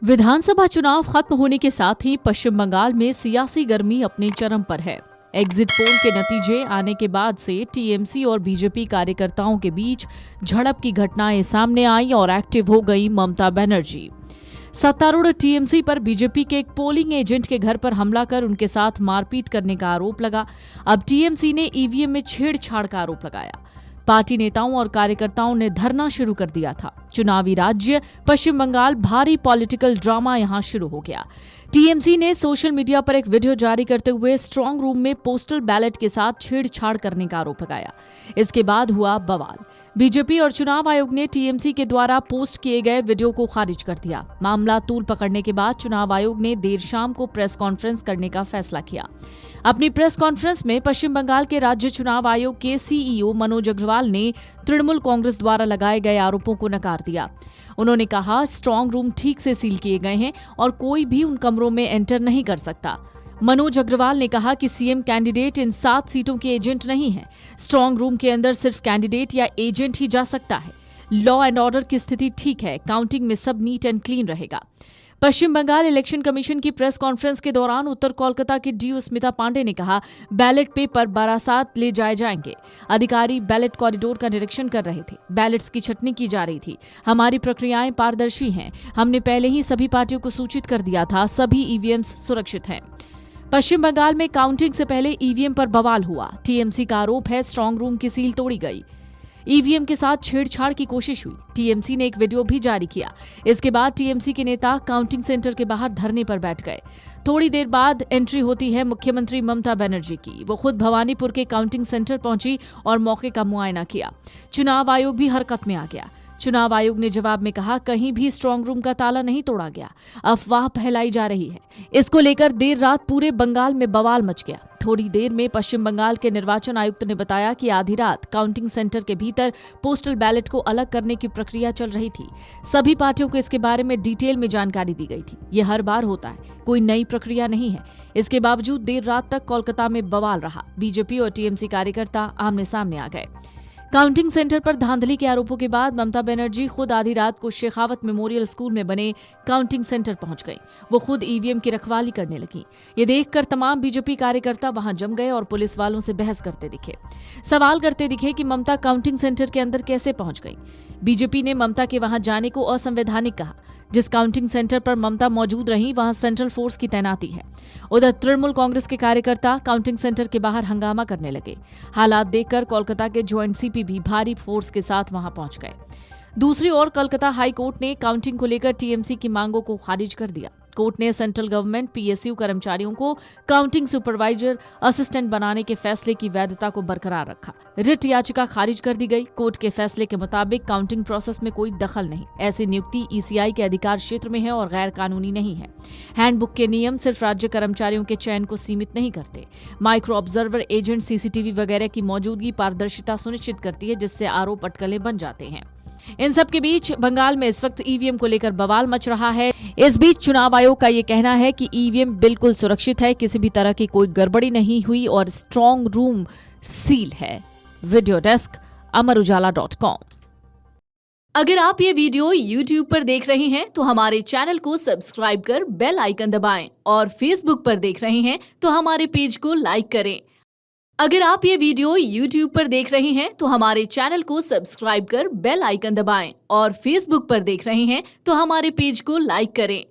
विधानसभा चुनाव खत्म होने के साथ ही पश्चिम बंगाल में सियासी गर्मी अपने चरम पर है। एग्जिट पोल के नतीजे आने के बाद से टीएमसी और बीजेपी कार्यकर्ताओं के बीच झड़प की घटनाएं सामने आई और एक्टिव हो गई ममता बनर्जी। सत्तारूढ़ टीएमसी पर बीजेपी के एक पोलिंग एजेंट के घर पर हमला कर उनके साथ मारपीट करने का आरोप लगा। अब टीएमसी ने ईवीएम में छेड़छाड़ का आरोप लगाया। पार्टी नेताओं और कार्यकर्ताओं ने धरना शुरू कर दिया था। चुनावी राज्य पश्चिम बंगाल, भारी पॉलिटिकल ड्रामा यहां शुरू हो गया। टीएमसी ने सोशल मीडिया पर एक वीडियो जारी करते हुए स्ट्रांग रूम में पोस्टल बैलेट के साथ छेड़छाड़ करने का आरोप लगाया। इसके बाद हुआ बवाल। बीजेपी और चुनाव आयोग ने टीएमसी के द्वारा पोस्ट किए गए वीडियो को खारिज कर दिया। मामला तूल पकड़ने के बाद चुनाव आयोग ने देर शाम को प्रेस कॉन्फ्रेंस करने का फैसला किया। अपनी प्रेस कॉन्फ्रेंस में पश्चिम बंगाल के राज्य चुनाव आयोग के सीईओ मनोज अग्रवाल ने तृणमूल कांग्रेस द्वारा लगाए गए आरोपों को नकार दिया। उन्होंने कहा, स्ट्रांग रूम ठीक से सील किए गए हैं और कोई भी उन कमरों में एंटर नहीं कर सकता। मनोज अग्रवाल ने कहा कि सीएम कैंडिडेट इन 7 सीटों के एजेंट नहीं है। स्ट्रांग रूम के अंदर सिर्फ कैंडिडेट या एजेंट ही जा सकता है। लॉ एंड ऑर्डर की स्थिति ठीक है। काउंटिंग में सब नीट एंड क्लीन रहेगा। पश्चिम बंगाल इलेक्शन कमीशन की प्रेस कॉन्फ्रेंस के दौरान उत्तर कोलकाता के डीओ स्मिता पांडे ने कहा, बैलेट पेपर बारासात ले जाए जाएंगे। अधिकारी बैलेट कॉरिडोर का निरीक्षण कर रहे थे। बैलेट्स की छटनी की जा रही थी। हमारी प्रक्रियाएं पारदर्शी हैं। हमने पहले ही सभी पार्टियों को सूचित कर दिया था। सभी ईवीएम्स सुरक्षित हैं। पश्चिम बंगाल में काउंटिंग से पहले ईवीएम पर बवाल हुआ। टीएमसी का आरोप है, स्ट्रांग रूम की सील तोड़ी गई। ईवीएम के साथ छेड़छाड़ की कोशिश हुई। टीएमसी ने एक वीडियो भी जारी किया। इसके बाद टीएमसी के नेता काउंटिंग सेंटर के बाहर धरने पर बैठ गए। थोड़ी देर बाद एंट्री होती है मुख्यमंत्री ममता बनर्जी की। वो खुद भवानीपुर के काउंटिंग सेंटर पहुंची और मौके का मुआयना किया। चुनाव आयोग भी हरकत में आ गया। चुनाव आयोग ने जवाब में कहा, कहीं भी स्ट्रांग रूम का ताला नहीं तोड़ा गया। अफवाह फैलाई जा रही है। इसको लेकर देर रात पूरे बंगाल में बवाल मच गया। थोड़ी देर में पश्चिम बंगाल के निर्वाचन आयुक्त ने बताया कि आधी रात काउंटिंग सेंटर के भीतर पोस्टल बैलेट को अलग करने की प्रक्रिया चल रही थी। सभी पार्टियों को इसके बारे में डिटेल में जानकारी दी गई थी। यह हर बार होता है, कोई नई प्रक्रिया नहीं है। इसके बावजूद देर रात तक कोलकाता में बवाल रहा। बीजेपी और टीएमसी कार्यकर्ता आमने सामने आ गए। काउंटिंग सेंटर पर धांधली के आरोपों के बाद ममता बनर्जी खुद आधी रात को शेखावत मेमोरियल स्कूल में बने काउंटिंग सेंटर पहुंच गई। वो खुद ईवीएम की रखवाली करने लगी। ये देखकर तमाम बीजेपी कार्यकर्ता वहां जम गए और पुलिस वालों से बहस करते दिखे। सवाल करते दिखे कि ममता काउंटिंग सेंटर के अंदर कैसे पहुंच गई। बीजेपी ने ममता के वहां जाने को असंवैधानिक कहा। जिस काउंटिंग सेंटर पर ममता मौजूद रही वहां सेंट्रल फोर्स की तैनाती है। उधर तृणमूल कांग्रेस के कार्यकर्ता काउंटिंग सेंटर के बाहर हंगामा करने लगे। हालात देखकर कोलकाता के ज्वाइंट सीपी भी भारी फोर्स के साथ वहां पहुंच गए। दूसरी ओर कोलकाता हाई कोर्ट ने काउंटिंग को लेकर टीएमसी की मांगों को खारिज कर दिया। कोर्ट ने सेंट्रल गवर्नमेंट पीएसयू कर्मचारियों को काउंटिंग सुपरवाइजर असिस्टेंट बनाने के फैसले की वैधता को बरकरार रखा। रिट याचिका खारिज कर दी गई। कोर्ट के फैसले के मुताबिक काउंटिंग प्रोसेस में कोई दखल नहीं। ऐसी नियुक्ति ईसीआई के अधिकार क्षेत्र में है और गैर कानूनी नहीं है। हैंडबुक के नियम सिर्फ राज्य कर्मचारियों के चयन को सीमित नहीं करते। माइक्रो ऑब्जर्वर एजेंट, सीसीटीवी वगैरह की मौजूदगी पारदर्शिता सुनिश्चित करती है, जिससे आरोप अटकलें बन जाते हैं। इन सब के बीच बंगाल में इस वक्त ईवीएम को लेकर बवाल मच रहा है। इस बीच चुनाव आयोग का ये कहना है कि ईवीएम बिल्कुल सुरक्षित है, किसी भी तरह की कोई गड़बड़ी नहीं हुई और स्ट्रांग रूम सील है। Video desk amarujala.com। अगर आप ये वीडियो YouTube पर देख रहे हैं तो हमारे चैनल को सब्सक्राइब कर बेल आइकन दबाएं और Facebook पर देख रहे हैं तो हमारे पेज को लाइक करें। अगर आप ये वीडियो YouTube पर देख रहे हैं तो हमारे चैनल को सब्सक्राइब कर बेल आइकन दबाएं और Facebook पर देख रहे हैं तो हमारे पेज को लाइक करें।